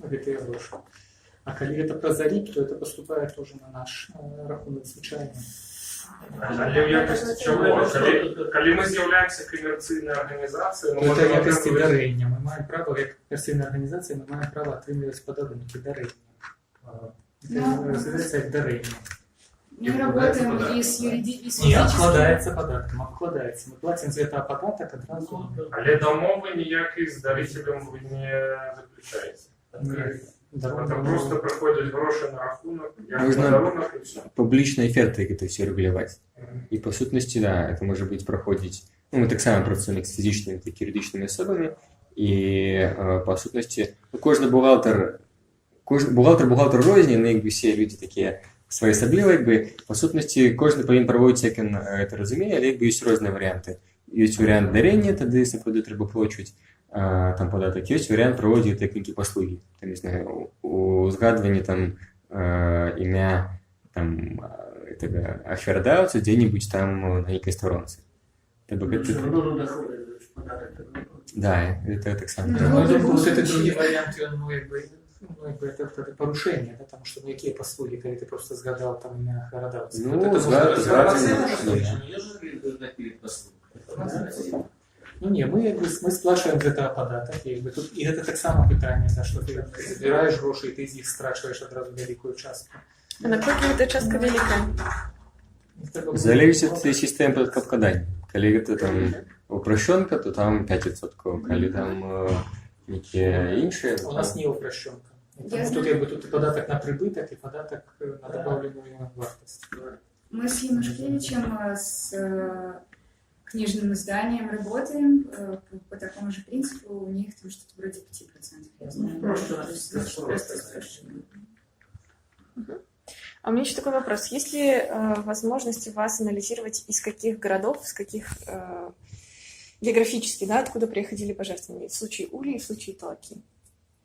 гэтыя гроши. А когда это про ЗАРИП, то это поступает тоже на наш рахунок случайно. Але в якості чого? Коли ми з'являємося комерційною організацією, ми Это можемо якости дарення. Мы маем право, как коммерційная организация, мы маем право отримывать подарунки, дарення. Это называется как дарення. Мы работаем и с юридическим. Не, откладается податком, откладается. Мы платим за это податок одразу. Але домови ніякої з дарителем ви не заключаєте. Це просто приходять гроші на рахунок, як Можна подарунок і все. публічною офертою это все регулювати. І по сутності, да, это може бути проходить, ну, ми так само працюємо з фізичними, так і юридичними особами, і по сутності, ну, кожен бухгалтер розні, ну, якби всі люди такі своєособливі, якби, по сутності, кожен повинен проводити, як він це розуміє, але якби є різні варіанти. Є варіант дарення, тоді, якщо треба плачувати там податок, є варіант проводити техніки послуги. Там, не знаю, у згадуванні там ім'я там охвердаються де-нибудь там на некой сторонці. Да, это так само. Ну, вот это другие варианты, ну, это порушение, да, потому что, ну, какие послуги, когда ты просто сгадал там имя Охвердаються. Ну, вот згадывание. Ну, не, мы сплачиваем за это податок, и это так само питание, да, что ты збираєш гроші, и ты из них страчиваешь одразу великую частку. А наскільки эта частка велика? Залежить від системи податковкладання. Коли это там упрощенка, то там 5%, коли там які інші. У нас не упрощенка. Я Тут и податок на прибыток, и податок на добавленную вартость. Мы с Янушкевичем, с книжным изданием работаем по такому же принципу. У них там что-то вроде 5%. Я знаю. Просто сокращение. А у меня еще такой вопрос. Есть ли возможность у вас анализировать, из каких городов, с каких географически, да, откуда приходили пожертвования? В случае Ули и в случае Талаки.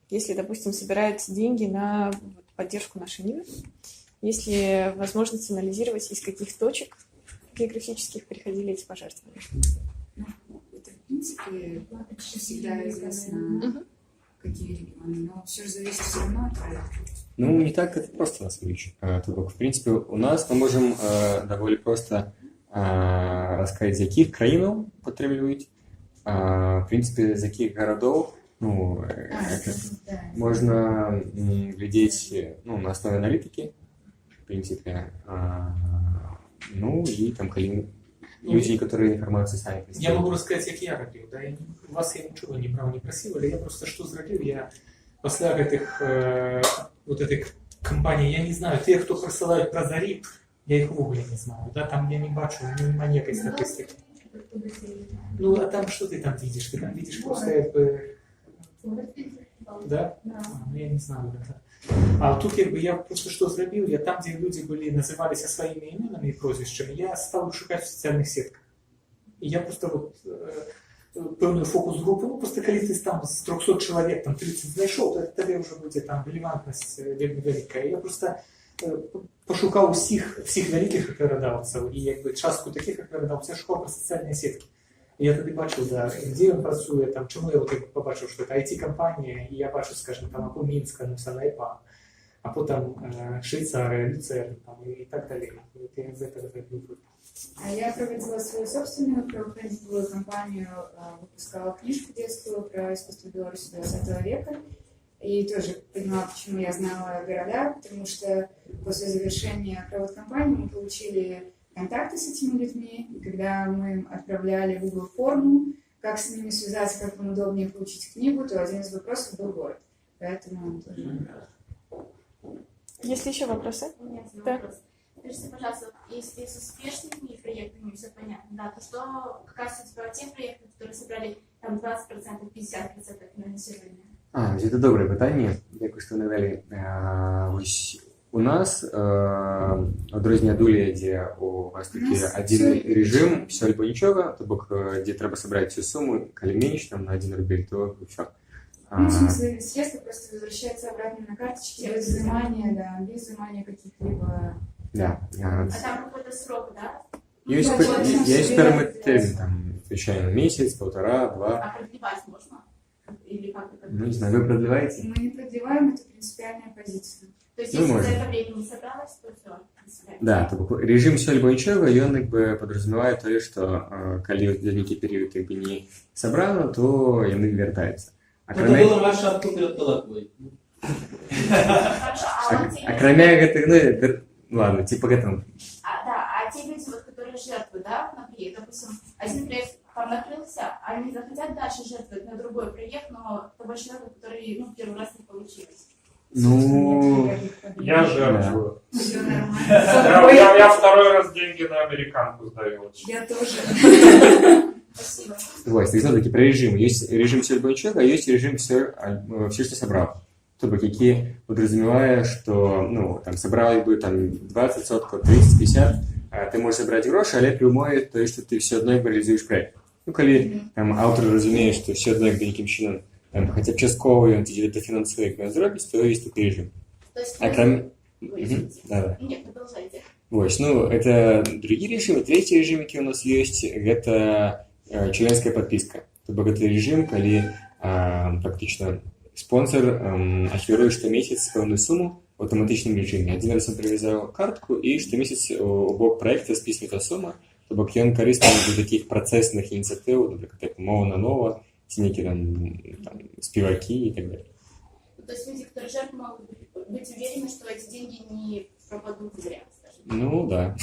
Если, допустим, собирают деньги на поддержку нашей Нивы, есть ли возможность анализировать, из каких точек географических приходили эти пожертвования? Это, в принципе, почти всегда известно, какие регионы, но все же зависит все равно от проекта. Ну, не так это просто на самом деле. В принципе, у нас мы можем довольно просто розказати, з яких країн підтримують, в принципі, з яких городов. Ну, Да. можно глядеть на основе аналитики, в принципе. Ну, и там люди, которые информацию сами Я представляют. могу рассказать, як я робив. Да? У вас я нічого не брав, не просив, але я просто що зробив. Я після этих компаній, я не знаю, тих, хто присилають про заріб, я їх в огулі не знаю. Да? Там я не бачу, немає ніякої статистики. Ну, а там що ти там видиш? Ти там видиш просто Да? Ну, я не знаю. Это. А тут я просто что зробив, я там, где люди назывались своими именами и прозвищами, я стал шукать в социальных сетках. И я просто певную фокус-группу, просто коли ти там з 300 чоловік, там 30 знайшов, то тебе вже буде там релевантність велика. Я просто пошукав всіх великих рекламодавців і частку таких рекламодавців я шукав по соціальній сітки. І я тоді бачив, да, де він працює, там, чому я побачив, що це IT-компанія, і я бачу, скажімо, там, або Мінська, НайПа, або там Швейцария, Люцерн, там, і так далі. Я из этого зробив. А я проводила свою собственную правоохранительную кампанию, выпускала книжку детскую про искусство Беларуси 20 века. И тоже поняла, почему я знала города, потому что после завершения правокампании мы получили контакты с этими людьми, и когда мы им отправляли в Google форму, как с ними связаться, как им удобнее получить книгу, то один из вопросов был город. Поэтому тоже... Есть ли еще вопросы? Нет, Да. вопрос. Скажите, пожалуйста, если с успешными проектами все понятно, да, то что, какая судьба тех проектов, которые собрали там 20%, 50% финансирования? Це добре питання. Дякую, що надали. Ось у нас відрізняє долі, де у вас такий один режим, все або нічого, тобто, де треба зібрати всю суму, коли менше, там, на 1 рубль, то все. Ну, в смысле, средства просто возвращаются обратно на карточки без взимания, да, без взимания каких-либо... Да. А там какой-то срок, да? Есть термин, там, случайно, месяц, полтора, два. А продлевать можно? Или как это? Ну, не знаю, вы продлеваете? Мы не продлеваем, это принципиальная позиция. То есть, Ну, если можно. за это время не собралось, то все. Да, тобто режим все або нічого, і він підрозуміває те, що коли за який період не собрано, то вони вертаються. Это было маршрутку перед толокой. Хорошо, А кроме гэтых, ну, ладно, типа к этому. А те люди, вот, которые жертвуют, да, например, допустим, один проект там накрылся, они захотят дальше жертвовать на другой проект, но того человека, который, ну, первый раз не получилось. Ну, Я жертвую. Все нормально. Я второй раз деньги на американку сдаю. Я тоже. Спасибо. ось, так знову таки про режим. Є режим все або нічого, а є режим все, що собрав. Тобто, який підрозуміває, що, ну, там, собрав би, там, 20%, 30-50%, ти можеш забрати гроші, але при умові, то, що ти все одно реалізуєш проєкт. Ну, коли там автор розуміє, що все одно яким чином, там, хоча б частково він тоді дофінансує, як він зробить, то є такий режим. То есть, А кроме... Вы Да. Нет, продолжайте. Ось, ну, это другие режимы. Третий режим, який у нас есть, это членская подписка. Тобто это режим, коли фактично спонсор аферує щомісяць певну суму в автоматичному режимі. Один раз він прив'язав картку, і щомісяць у бок проекту списується сума, тобто він корисний до таких процесних ініціатив, наприклад, як мова на нова, ці які там співаки і так далі. То есть люди, которые жертвы, могут быть уверены, что эти деньги не пропадут зря, скажем. Ну, да.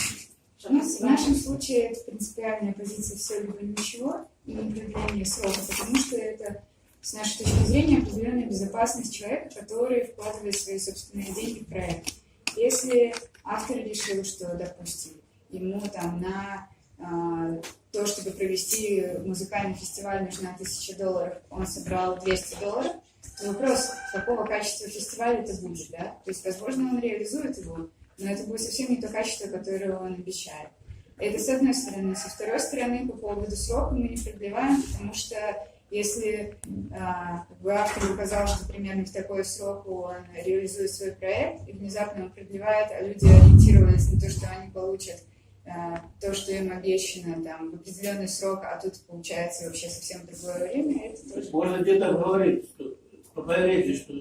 Ну, в нашем случае это принципиальная позиция все либо ничего и не продление срока, потому что это, с нашей точки зрения, определенная безопасность человека, который вкладывает свои собственные деньги в проект. Если автор решил, что, допустим, ему там на то, чтобы провести музыкальный фестиваль, нужно $1000, он собрал $200, то вопрос, какого качества фестиваля это будет, да? То есть, возможно, он реализует его, но это будет совсем не то качество, которое он обещает. Это с одной стороны. Со второй стороны, по поводу срока мы не продлеваем, потому что если автор указал, что примерно в такой срок он реализует свой проект, и внезапно он продлевает, а люди ориентировались на то, что они получат то, что им обещано там, в определенный срок, а тут получается вообще совсем другое время, это тоже... Можно где-то говорить, что попередити, що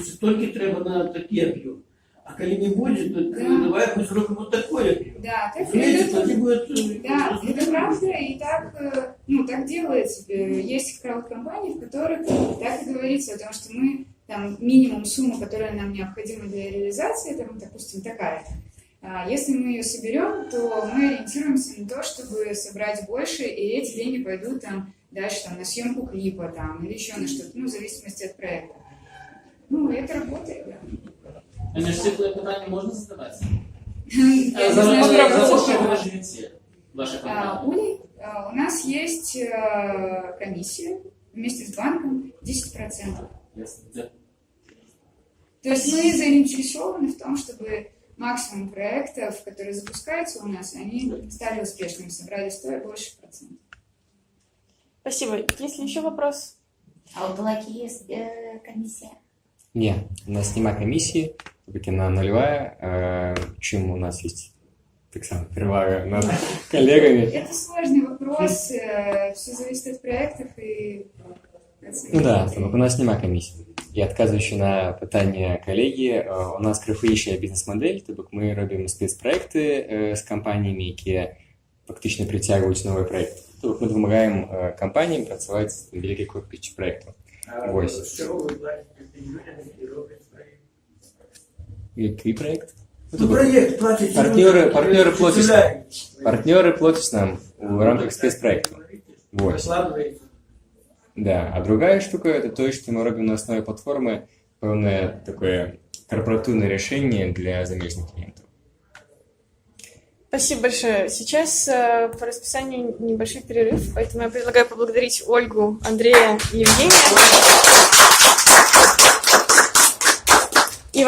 стільки треба на такий об'єм. А коли не буде, то давай ми зробимо такий об'єм. Да, так Знаете, это, тоді буде... да, это правда, и так, ну, так делается. Есть крауд-компании, в которых так и говорится о том, что мы, там, минимум сумма, которая нам необходима для реализации, там, допустим, такая-то. Если мы ее соберем, то мы ориентируемся на то, чтобы собрать больше, и эти деньги пойдут там, дальше там, на съемку клипа там, или еще на что-то, ну, в зависимости от проекта. Ну, это работает, да. А між цифровые питання можна задавати? Я не знаю, За как это что вы работает. живете? Ваша компания? Улей, у нас есть комиссия вместе с банком 10%. Ясно. То есть мы заинтересованы в том, чтобы максимум проектов, которые запускаются у нас, они стали успешными, собрали 100 и больше процентов. Спасибо. Есть ли еще вопрос? А у Блаки есть комиссия? Не, у нас нема комісії, тобто вона нульовая, чим у нас есть так само перевага над коллегами. Это сложный вопрос, все зависит от проектов и... Ну да, тому у нас нема комісії. І відказуючи на питання колеги, у нас криху інша бізнес-модель, тобто ми робимо спецпроекти з компаніями, які фактично притягують нові проекти. Тобто ми допомагаємо компаніям працювати з великою кількістю проєктів. Ось. Що ви платите людям, які роблять проєкт? Який проєкт? Ну, проєкт платять Партнери платять нам в рамках спецпроекту. Ось. Да. А другая штука это то, что мы робим на основе платформы певное такое корпоративное решение для замежных клиентов. Спасибо большое. Сейчас по расписанию небольшой перерыв, поэтому я предлагаю поблагодарить Ольгу, Андрея и Евгения. И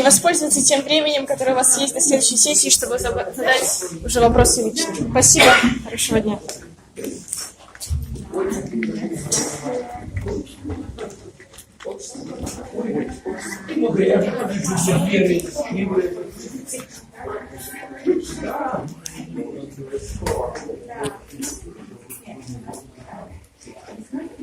воспользоваться тем временем, которое у вас есть на следующей сессии, чтобы задать уже вопросы лично. Спасибо. Хорошего дня. Да.